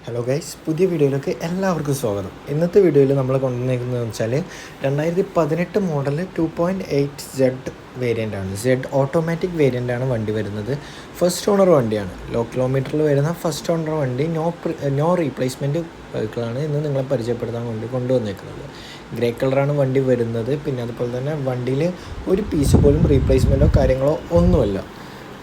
Hello guys, പുതിയ വീഡിയോയിലേക്ക് എല്ലാവർക്കും സ്വാഗതം. ഇന്നത്തെ വീഡിയോയിൽ നമ്മൾ കൊണ്ടുവന്നിരിക്കുന്നതെന്ന് വെച്ചാൽ 2018 മോഡൽ 2.8 വേരിയൻ്റാണ്. ഓട്ടോമാറ്റിക് വേരിയൻ്റാണ് വണ്ടി വരുന്നത്. ഫസ്റ്റ് ഓണർ വണ്ടിയാണ്. ലോ കിലോമീറ്ററിൽ വരുന്ന ഫസ്റ്റ് ഓണർ വണ്ടി. നോ റീപ്ലേസ്മെൻറ്റ് വെഹിക്കിളാണ് ഇന്ന് നിങ്ങളെ പരിചയപ്പെടുത്താൻ വേണ്ടി കൊണ്ടുവന്നിരിക്കുന്നത്. ഗ്രേ കളറാണ് വണ്ടി വരുന്നത്. പിന്നെ അതുപോലെ തന്നെ വണ്ടിയിൽ ഒരു പീസ് പോലും റീപ്ലേസ്മെൻറ്റോ കാര്യങ്ങളോ ഒന്നുമില്ല.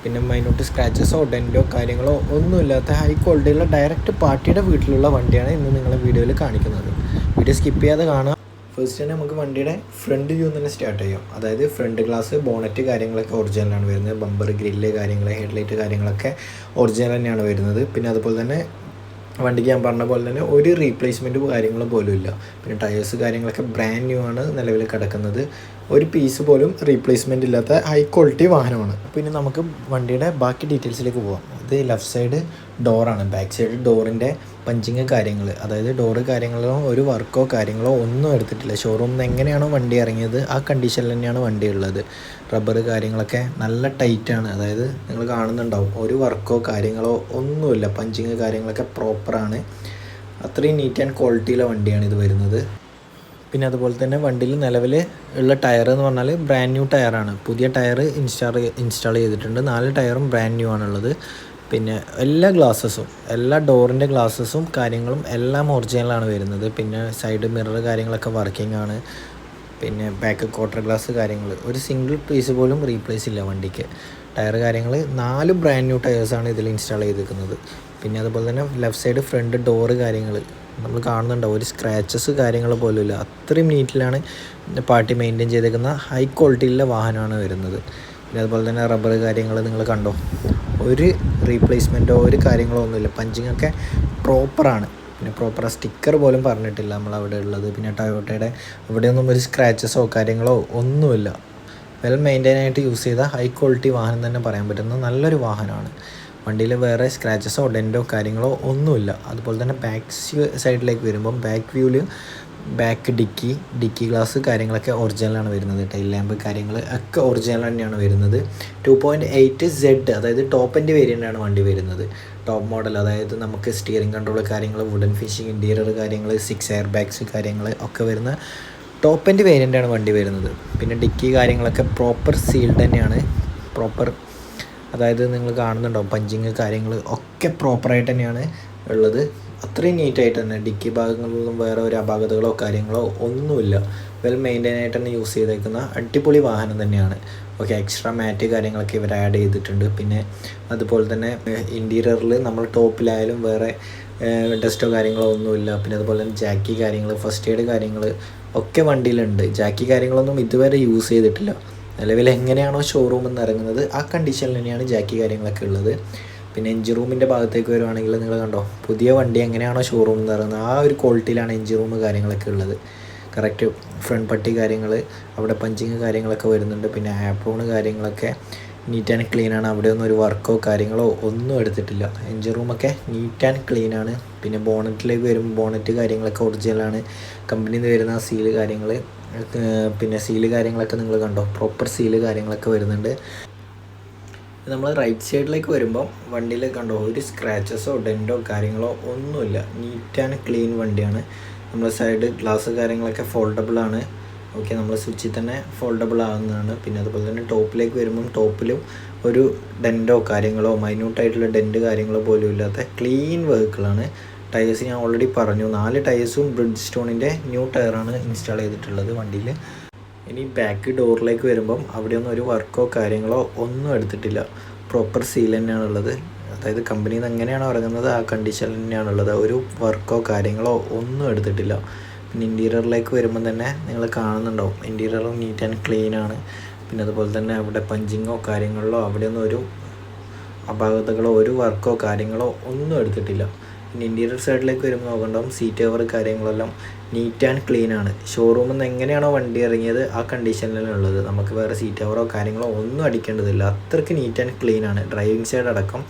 പിന്നെ മൈനോട്ട് സ്ക്രാച്ചസോ ഡെൻറ്റോ കാര്യങ്ങളോ ഒന്നുമില്ലാത്ത ഹൈ ക്വാളിറ്റിയുള്ള ഡയറക്റ്റ് പാർട്ടിയുടെ വീട്ടിലുള്ള വണ്ടിയാണ് ഇന്ന് നിങ്ങളെ വീഡിയോയിൽ കാണിക്കുന്നത്. വീഡിയോ സ്കിപ്പ് ചെയ്യാതെ കാണാം. ഫസ്റ്റ് തന്നെ നമുക്ക് വണ്ടിയുടെ ഫ്രണ്ട് വ്യൂ തന്നെ സ്റ്റാർട്ട് ചെയ്യാം. അതായത് ഫ്രണ്ട് ഗ്ലാസ്, ബോണറ്റ് കാര്യങ്ങളൊക്കെ ഒറിജിനലാണ് വരുന്നത്. ബമ്പർ, ഗ്രില്ല് കാര്യങ്ങൾ, ഹെഡ്ലൈറ്റ് കാര്യങ്ങളൊക്കെ ഒറിജിനൽ തന്നെയാണ് വരുന്നത്. പിന്നെ അതുപോലെ തന്നെ വണ്ടിക്ക് ഞാൻ പറഞ്ഞ പോലെ തന്നെ ഒരു റീപ്ലേസ്മെൻറ്റ് കാര്യങ്ങളും പോലും ഇല്ല. പിന്നെ ടയേഴ്സ് കാര്യങ്ങളൊക്കെ ബ്രാൻഡ് ന്യൂ ആണ് നിലവിൽ കിടക്കുന്നത്. ഒരു പീസ് പോലും റീപ്ലേസ്മെൻറ്റ് ഇല്ലാത്ത ഹൈ ക്വാളിറ്റി വാഹനമാണ്. പിന്നെ നമുക്ക് വണ്ടിയുടെ ബാക്കി ഡീറ്റെയിൽസിലേക്ക് പോകാം. ഇത് ലെഫ്റ്റ് സൈഡ് ഡോറാണ്. ബാക്ക് സൈഡ് ഡോറിൻ്റെ പഞ്ചിങ് കാര്യങ്ങൾ, അതായത് ഡോറ് കാര്യങ്ങളോ ഒരു വർക്കോ കാര്യങ്ങളോ ഒന്നും എടുത്തിട്ടില്ല. ഷോറൂമിൽ നിന്ന് എങ്ങനെയാണോ വണ്ടി ഇറങ്ങിയത് ആ കണ്ടീഷനിൽ തന്നെയാണ് വണ്ടി ഉള്ളത്. റബ്ബർ കാര്യങ്ങളൊക്കെ നല്ല ടൈറ്റാണ്. അതായത് നിങ്ങൾ കാണുന്നുണ്ടാവും, ഒരു വർക്കോ കാര്യങ്ങളോ ഒന്നുമില്ല. പഞ്ചിങ് കാര്യങ്ങളൊക്കെ പ്രോപ്പറാണ്. അത്രയും നീറ്റ് ആൻഡ് ക്വാളിറ്റിയിലെ വണ്ടിയാണ് ഇത് വരുന്നത്. പിന്നെ അതുപോലെ തന്നെ വണ്ടിയിൽ നിലവിൽ ഉള്ള ടയർ എന്ന് പറഞ്ഞാൽ ബ്രാൻഡ് ന്യൂ ടയറാണ്. പുതിയ ടയർ ഇൻസ്റ്റാൾ ചെയ്തിട്ടുണ്ട്. 4 ടയറും ബ്രാൻഡ് ന്യൂ ആണുള്ളത്. പിന്നെ എല്ലാ ഡോറിൻ്റെ ഗ്ലാസസും കാര്യങ്ങളും എല്ലാം ഒറിജിനലാണ് വരുന്നത്. പിന്നെ സൈഡ് മിറർ കാര്യങ്ങളൊക്കെ വർക്കിംഗ് ആണ്. പിന്നെ ബാക്ക് ക്വാർട്ടർ ഗ്ലാസ് കാര്യങ്ങൾ ഒരു സിംഗിൾ പീസ് പോലും റീപ്ലേസ് ഇല്ല വണ്ടിക്ക്. ടയർ കാര്യങ്ങൾ 4 ബ്രാൻഡ് ന്യൂ ടയേഴ്സാണ് ഇതിൽ ഇൻസ്റ്റാൾ ചെയ്തിരിക്കുന്നത്. പിന്നെ അതുപോലെ തന്നെ ലെഫ്റ്റ് സൈഡ് ഫ്രണ്ട് ഡോറ് കാര്യങ്ങൾ നമ്മൾ കാണുന്നുണ്ടാവും, ഒരു സ്ക്രാച്ചസ് കാര്യങ്ങൾ പോലും ഇല്ല. അത്രയും നീറ്റിലാണ് പാർട്ടി മെയിൻറ്റെയിൻ ചെയ്തേക്കുന്ന ഹൈ ക്വാളിറ്റിയിലുള്ള വാഹനമാണ് വരുന്നത്. പിന്നെ അതുപോലെ തന്നെ റബ്ബർ കാര്യങ്ങൾ നിങ്ങൾ കണ്ടോ, ഒരു റീപ്ലേസ്മെൻറ്റോ ഒരു കാര്യങ്ങളോ ഒന്നുമില്ല. പഞ്ചിങ്ങൊക്കെ പ്രോപ്പറാണ്. പിന്നെ പ്രോപ്പർ സ്റ്റിക്കർ പോലും പറഞ്ഞിട്ടില്ല നമ്മളവിടെ ഉള്ളത്. പിന്നെ ടൊയോട്ടയുടെ ഇവിടെയൊന്നും ഒരു സ്ക്രാച്ചസോ കാര്യങ്ങളോ ഒന്നുമില്ല. വെൽ മെയിൻറ്റെയിൻ ആയിട്ട് യൂസ് ചെയ്ത ഹൈ ക്വാളിറ്റി വാഹനം തന്നെ പറയാൻ പറ്റുന്ന നല്ലൊരു വാഹനമാണ്. വണ്ടിയിൽ വേറെ സ്ക്രാച്ചസോ ഡെൻറ്റോ കാര്യങ്ങളോ ഒന്നുമില്ല. അതുപോലെ തന്നെ ബാക്ക് സൈഡിലേക്ക് വരുമ്പം ബാക്ക് വ്യൂവിൽ ബാക്ക് ഡിക്കി ഗ്ലാസ് കാര്യങ്ങളൊക്കെ ഒറിജിനലാണ് വരുന്നത്. ടൈൽ ലാമ്പ് കാര്യങ്ങൾ ഒക്കെ ഒറിജിനൽ തന്നെയാണ് വരുന്നത്. 2.8 അതായത് ടോപ്പ് എൻഡ് വേരിയൻ്റാണ് വണ്ടി വരുന്നത്. ടോപ്പ് മോഡൽ, അതായത് നമുക്ക് സ്റ്റിയറിംഗ് കൺട്രോൾ കാര്യങ്ങൾ, വുഡൻ ഫിനിഷിംഗ്, ഇൻറ്റീരിയർ കാര്യങ്ങൾ, 6 എയർ ബാഗ്സ് കാര്യങ്ങൾ ഒക്കെ വരുന്ന ടോപ്പ് എൻഡ് വേരിയൻ്റാണ് വണ്ടി വരുന്നത്. പിന്നെ ഡിക്കി കാര്യങ്ങളൊക്കെ പ്രോപ്പർ സീൽഡ് തന്നെയാണ്. അതായത് നിങ്ങൾ കാണുന്നുണ്ടാവും, പഞ്ചിങ് കാര്യങ്ങൾ ഒക്കെ പ്രോപ്പറായിട്ട് തന്നെയാണ് ഉള്ളത്. അത്രയും നീറ്റായിട്ട് തന്നെ ഡിക്കി ഭാഗങ്ങളിലൊന്നും വേറെ ഒരു അപാകതകളോ കാര്യങ്ങളോ ഒന്നുമില്ല. വെൽ മെയിൻറ്റെയിൻ ആയിട്ട് തന്നെ യൂസ് ചെയ്തേക്കുന്ന അടിപൊളി വാഹനം തന്നെയാണ്. ഓക്കെ, എക്സ്ട്രാ മാറ്റ് കാര്യങ്ങളൊക്കെ ഇവർ ആഡ് ചെയ്തിട്ടുണ്ട്. പിന്നെ അതുപോലെ തന്നെ ഇൻറ്റീരിയറിൽ നമ്മൾ ടോപ്പിലായാലും വേറെ ഡസ്റ്റോ കാര്യങ്ങളോ ഒന്നുമില്ല. പിന്നെ അതുപോലെ തന്നെ ജാക്കി കാര്യങ്ങൾ, ഫസ്റ്റ് എയ്ഡ് കാര്യങ്ങൾ ഒക്കെ വണ്ടിയിലുണ്ട്. ജാക്കി കാര്യങ്ങളൊന്നും ഇതുവരെ യൂസ് ചെയ്തിട്ടില്ല. നിലവിൽ എങ്ങനെയാണോ ഷോറൂമിൽ നിന്ന് ഇറങ്ങുന്നത് ആ കണ്ടീഷനിൽ തന്നെയാണ് ജാക്കി കാര്യങ്ങളൊക്കെ ഉള്ളത്. പിന്നെ എൻജിൻ റൂമിൻ്റെ ഭാഗത്തേക്ക് വരുവാണെങ്കിൽ നിങ്ങൾ കണ്ടോ, പുതിയ വണ്ടി എങ്ങനെയാണോ ഷോറൂമിൽ നിന്ന് ഇറങ്ങുന്നത് ആ ഒരു ക്വാളിറ്റിയിലാണ് എൻജിൻ റൂം കാര്യങ്ങളൊക്കെ ഉള്ളത്. കറക്റ്റ് ഫ്രണ്ട് പട്ടി കാര്യങ്ങൾ, അവിടെ പഞ്ചിങ് കാര്യങ്ങളൊക്കെ വരുന്നുണ്ട്. പിന്നെ ആപ്രോണ് കാര്യങ്ങളൊക്കെ നീറ്റ് ആൻഡ് ക്ലീനാണ്. അവിടെ ഒന്നും ഒരു വർക്കോ കാര്യങ്ങളോ ഒന്നും എടുത്തിട്ടില്ല. എൻജിൻ റൂമൊക്കെ നീറ്റ് ആൻഡ് ക്ലീനാണ്. പിന്നെ ബോണറ്റിലേക്ക് വരുമ്പോൾ ബോണറ്റ് കാര്യങ്ങളൊക്കെ ഒറിജിനലാണ്. കമ്പനിയിൽ നിന്ന് വരുന്ന സീല് കാര്യങ്ങൾ, പിന്നെ സീല് കാര്യങ്ങളൊക്കെ നിങ്ങൾ കണ്ടോ, പ്രോപ്പർ സീല് കാര്യങ്ങളൊക്കെ വരുന്നുണ്ട്. നമ്മൾ റൈറ്റ് സൈഡിലേക്ക് വരുമ്പോൾ വണ്ടിയിൽ കണ്ടോ, ഒരു സ്ക്രാച്ചസോ ഡെൻറ്റോ കാര്യങ്ങളോ ഒന്നുമില്ല. നീറ്റ് ആൻഡ് ക്ലീൻ വണ്ടിയാണ്. നമ്മൾ സൈഡ് ഗ്ലാസ് കാര്യങ്ങളൊക്കെ ഫോൾഡബിൾ ആണ്. ഓക്കെ, നമ്മൾ സ്വിച്ചിൽ തന്നെ ഫോൾഡബിൾ ആകുന്നതാണ്. പിന്നെ അതുപോലെ തന്നെ ടോപ്പിലേക്ക് വരുമ്പം ടോപ്പിലും ഒരു ഡെൻറ്റോ കാര്യങ്ങളോ മൈന്യൂട്ടായിട്ടുള്ള ഡെൻറ്റ് കാര്യങ്ങളോ പോലും ഇല്ലാത്ത ക്ലീൻ വെഹിക്കിളാണ്. ടയേഴ്സ് ഞാൻ ഓൾറെഡി പറഞ്ഞു, 4 ടയേഴ്സും ബ്രിഡ്ജ് സ്റ്റോണിൻ്റെ ന്യൂ ടയറാണ് ഇൻസ്റ്റാൾ ചെയ്തിട്ടുള്ളത് വണ്ടിയിൽ. ഇനി ബാക്ക് ഡോറിലേക്ക് വരുമ്പം അവിടെയൊന്നും ഒരു വർക്കോ കാര്യങ്ങളോ ഒന്നും എടുത്തിട്ടില്ല. പ്രോപ്പർ സീൽ തന്നെയാണുള്ളത്. അതായത് കമ്പനിയിൽ നിന്ന് എങ്ങനെയാണോ ഇറങ്ങുന്നത് ആ കണ്ടീഷൻ തന്നെയാണുള്ളത്. ഒരു വർക്കോ കാര്യങ്ങളോ ഒന്നും എടുത്തിട്ടില്ല. പിന്നെ ഇൻറ്റീരിയറിലേക്ക് വരുമ്പം തന്നെ നിങ്ങൾ കാണുന്നുണ്ടാവും, ഇൻറ്റീരിയറും നീറ്റ് ആൻഡ് ക്ലീനാണ്. പിന്നെ അതുപോലെ തന്നെ അവിടെ പഞ്ചിങ്ങോ കാര്യങ്ങളിലോ അവിടെയൊന്നും ഒരു അപാകതകളോ ഒരു വർക്കോ കാര്യങ്ങളോ ഒന്നും എടുത്തിട്ടില്ല. പിന്നെ ഇൻറ്റീരിയർ സൈഡിലേക്ക് വരുമ്പോൾ നോക്കണ്ടാവും, സീറ്റ് കവർ കാര്യങ്ങളെല്ലാം നീറ്റ് ആൻഡ് ക്ലീനാണ്. ഷോറൂമിൽ നിന്ന് എങ്ങനെയാണോ വണ്ടി ഇറങ്ങിയത് ആ കണ്ടീഷനിലുള്ളത്. നമുക്ക് വേറെ സീറ്റ് കവറോ കാര്യങ്ങളോ ഒന്നും അടിക്കേണ്ടതില്ല. അത്രയ്ക്ക് നീറ്റ് ആൻഡ് ക്ലീനാണ്. ഡ്രൈവിംഗ് സൈഡ് അടക്കം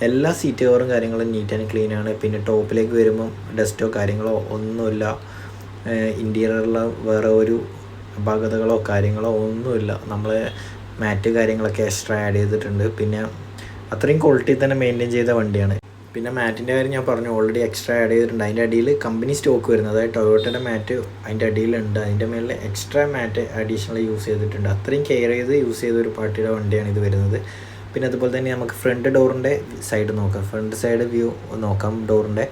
എല്ലാ സീറ്റ് കവറും കാര്യങ്ങളും നീറ്റ് ആൻഡ് ക്ലീനാണ്. പിന്നെ ടോപ്പിലേക്ക് വരുമ്പം ഡസ്റ്റോ കാര്യങ്ങളോ ഒന്നുമില്ല. ഇൻറ്റീരിയറിൽ വേറെ ഒരു അപാകതകളോ കാര്യങ്ങളോ ഒന്നുമില്ല. നമ്മൾ മാറ്റ് കാര്യങ്ങളൊക്കെ എക്സ്ട്രാ ആഡ് ചെയ്തിട്ടുണ്ട്. പിന്നെ അത്രയും ക്വാളിറ്റി തന്നെ മെയിൻറ്റെയിൻ ചെയ്ത വണ്ടിയാണ്. പിന്നെ മാറ്റിൻ്റെ കാര്യം ഞാൻ പറഞ്ഞു, ഓൾറെഡി എക്സ്ട്രാ ആഡ് ചെയ്തിട്ടുണ്ട്. അതിൻ്റെ അടിയിൽ കമ്പനി സ്റ്റോക്ക് വരുന്നത്, അതായത് ടൊയോട്ടയുടെ മാറ്റ് അതിൻ്റെ അടിയിലുണ്ട്. അതിൻ്റെ മേളിൽ എക്സ്ട്രാ മാറ്റ് അഡീഷണൽ യൂസ് ചെയ്തിട്ടുണ്ട്. അത്രയും കെയർ ചെയ്ത് യൂസ് ചെയ്ത ഒരു പാർട്ടിയുടെ വണ്ടിയാണ് ഇത് വരുന്നത്. പിന്നെ അതുപോലെ തന്നെ നമുക്ക് ഫ്രണ്ട് ഡോറിൻ്റെ സൈഡ് നോക്കാം, ഫ്രണ്ട് സൈഡ് വ്യൂ നോക്കാം. ഡോറിൻ്റെ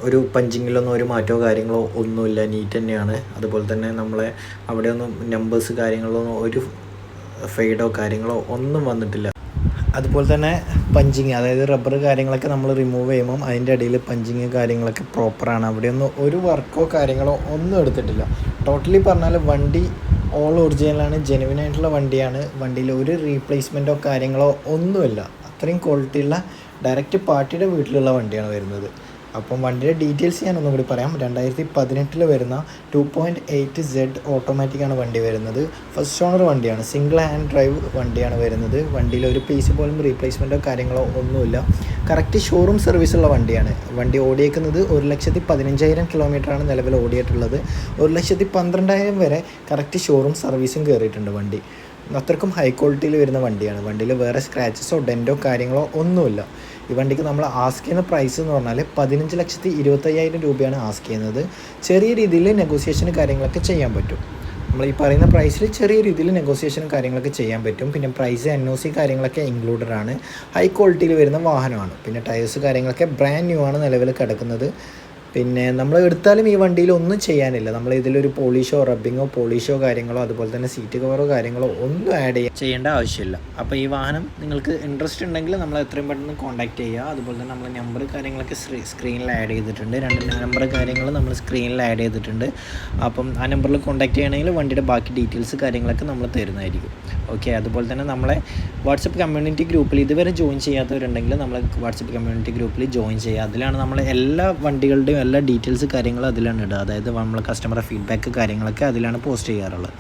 ഒരു പഞ്ചിങ്ങിലൊന്നും ഒരു മാറ്റമോ കാര്യങ്ങളോ ഒന്നുമില്ല, നീറ്റ് തന്നെയാണ്. അതുപോലെ തന്നെ നമ്മളെ അവിടെയൊന്നും നമ്പേഴ്സ് കാര്യങ്ങളോ ഒരു ഫെയ്ഡോ കാര്യങ്ങളോ ഒന്നും വന്നിട്ടില്ല. അതുപോലെ തന്നെ പഞ്ചിങ്, അതായത് റബ്ബർ കാര്യങ്ങളൊക്കെ നമ്മൾ റിമൂവ് ചെയ്യുമ്പം അതിൻ്റെ ഇടയിൽ പഞ്ചിങ് കാര്യങ്ങളൊക്കെ പ്രോപ്പറാണ്. അവിടെയൊന്നും ഒരു വർക്കോ കാര്യങ്ങളോ ഒന്നും എടുത്തിട്ടില്ല. ടോട്ടലി പറഞ്ഞാൽ വണ്ടി ഓൾ ഒറിജിനലാണ്, ജെനുവിനായിട്ടുള്ള വണ്ടിയാണ്. വണ്ടിയിൽ ഒരു റീപ്ലേസ്മെൻറ്റോ കാര്യങ്ങളോ ഒന്നുമില്ല. അത്രയും ക്വാളിറ്റിയുള്ള ഡയറക്റ്റ് പാർട്ടിയുടെ വീട്ടിലുള്ള വണ്ടിയാണ് വരുന്നത്. അപ്പം വണ്ടിയുടെ ഡീറ്റെയിൽസ് ഞാനൊന്നും കൂടി പറയാം. 2018 വരുന്ന 2.8Z ഓട്ടോമാറ്റിക്കാണ് വണ്ടി വരുന്നത്. ഫസ്റ്റ് ഓണർ വണ്ടിയാണ്, സിംഗിൾ ഹാൻഡ് ഡ്രൈവ് വണ്ടിയാണ് വരുന്നത്. വണ്ടിയിൽ ഒരു പീസ് പോലും റീപ്ലേസ്മെൻറ്റോ കാര്യങ്ങളോ ഒന്നുമില്ല. കറക്റ്റ് ഷോറൂം സർവീസുള്ള വണ്ടിയാണ്. വണ്ടി ഓടിയേക്കുന്നത് 1,15,000 കിലോമീറ്ററാണ് നിലവിൽ ഓടിയിട്ടുള്ളത്. 1,12,000 വരെ കറക്റ്റ് ഷോറൂം സർവീസും കയറിയിട്ടുണ്ട് വണ്ടി. അത്രക്കും ഹൈ ക്വാളിറ്റിയിൽ വരുന്ന വണ്ടിയാണ്. വണ്ടിയിൽ വേറെ സ്ക്രാച്ചസോ ഡെൻറ്റോ കാര്യങ്ങളോ ഒന്നുമില്ല. ഈ വണ്ടിക്ക് നമ്മൾ ആസ്ക് ചെയ്യുന്ന പ്രൈസ് എന്ന് പറഞ്ഞാൽ 15,25,000 രൂപയാണ് ആസ്ക് ചെയ്യുന്നത്. ചെറിയ രീതിയിൽ നെഗോസിയേഷൻ കാര്യങ്ങളൊക്കെ ചെയ്യാൻ പറ്റും. നമ്മൾ ഈ പറയുന്ന പ്രൈസിൽ ചെറിയ രീതിയിൽ നെഗോസിയേഷനും കാര്യങ്ങളൊക്കെ ചെയ്യാൻ പറ്റും. പിന്നെ പ്രൈസ് NOC കാര്യങ്ങളൊക്കെ ഇൻക്ലൂഡഡ് ആണ്. ഹൈ ക്വാളിറ്റിയിൽ വരുന്ന വാഹനമാണ്. പിന്നെ ടയേഴ്സ് കാര്യങ്ങളൊക്കെ ബ്രാൻഡ് ന്യൂ ആണ് നിലവിൽ കിടക്കുന്നത്. പിന്നെ നമ്മൾ എടുത്താലും ഈ വണ്ടിയിൽ ഒന്നും ചെയ്യാനില്ല. നമ്മൾ ഇതിലൊരു പോളിഷോ പോളിഷോ കാര്യങ്ങളോ അതുപോലെ തന്നെ സീറ്റ് കവറോ കാര്യങ്ങളോ ഒന്നും ചെയ്യേണ്ട ആവശ്യമില്ല. അപ്പോൾ ഈ വാഹനം നിങ്ങൾക്ക് ഇൻട്രസ്റ്റ് ഉണ്ടെങ്കിൽ നമ്മൾ എത്രയും പെട്ടെന്ന് കോൺടാക്റ്റ് ചെയ്യുക. അതുപോലെ തന്നെ നമ്മൾ നമ്പർ കാര്യങ്ങളൊക്കെ സ്ക്രീനിൽ ആഡ് ചെയ്തിട്ടുണ്ട്. 2 നമ്പർ കാര്യങ്ങൾ നമ്മൾ സ്ക്രീനിൽ ആഡ് ചെയ്തിട്ടുണ്ട്. അപ്പം ആ നമ്പറിൽ കോൺടാക്റ്റ് ചെയ്യണമെങ്കിൽ വണ്ടിയുടെ ബാക്കി ഡീറ്റെയിൽസ് കാര്യങ്ങളൊക്കെ നമ്മൾ തരുന്നതായിരിക്കും. ഓക്കെ, അതുപോലെ തന്നെ നമ്മളെ വാട്സപ്പ് കമ്മ്യൂണിറ്റി ഗ്രൂപ്പിൽ ഇതുവരെ ജോയിൻ ചെയ്യാത്തവരുണ്ടെങ്കിൽ നമ്മൾ വാട്സപ്പ് കമ്മ്യൂണിറ്റി ഗ്രൂപ്പിൽ ജോയിൻ ചെയ്യുക. അതിലാണ് നമ്മൾ എല്ലാ വണ്ടികളുടെയും എല്ലാ ഡീറ്റെയിൽസ് കാര്യങ്ങളും അതിലാണ് ഇടുക. അതായത് നമ്മൾ കസ്റ്റമറെ ഫീഡ്ബാക്ക് കാര്യങ്ങളൊക്കെ അതിലാണ് പോസ്റ്റ് ചെയ്യാറുള്ളത്.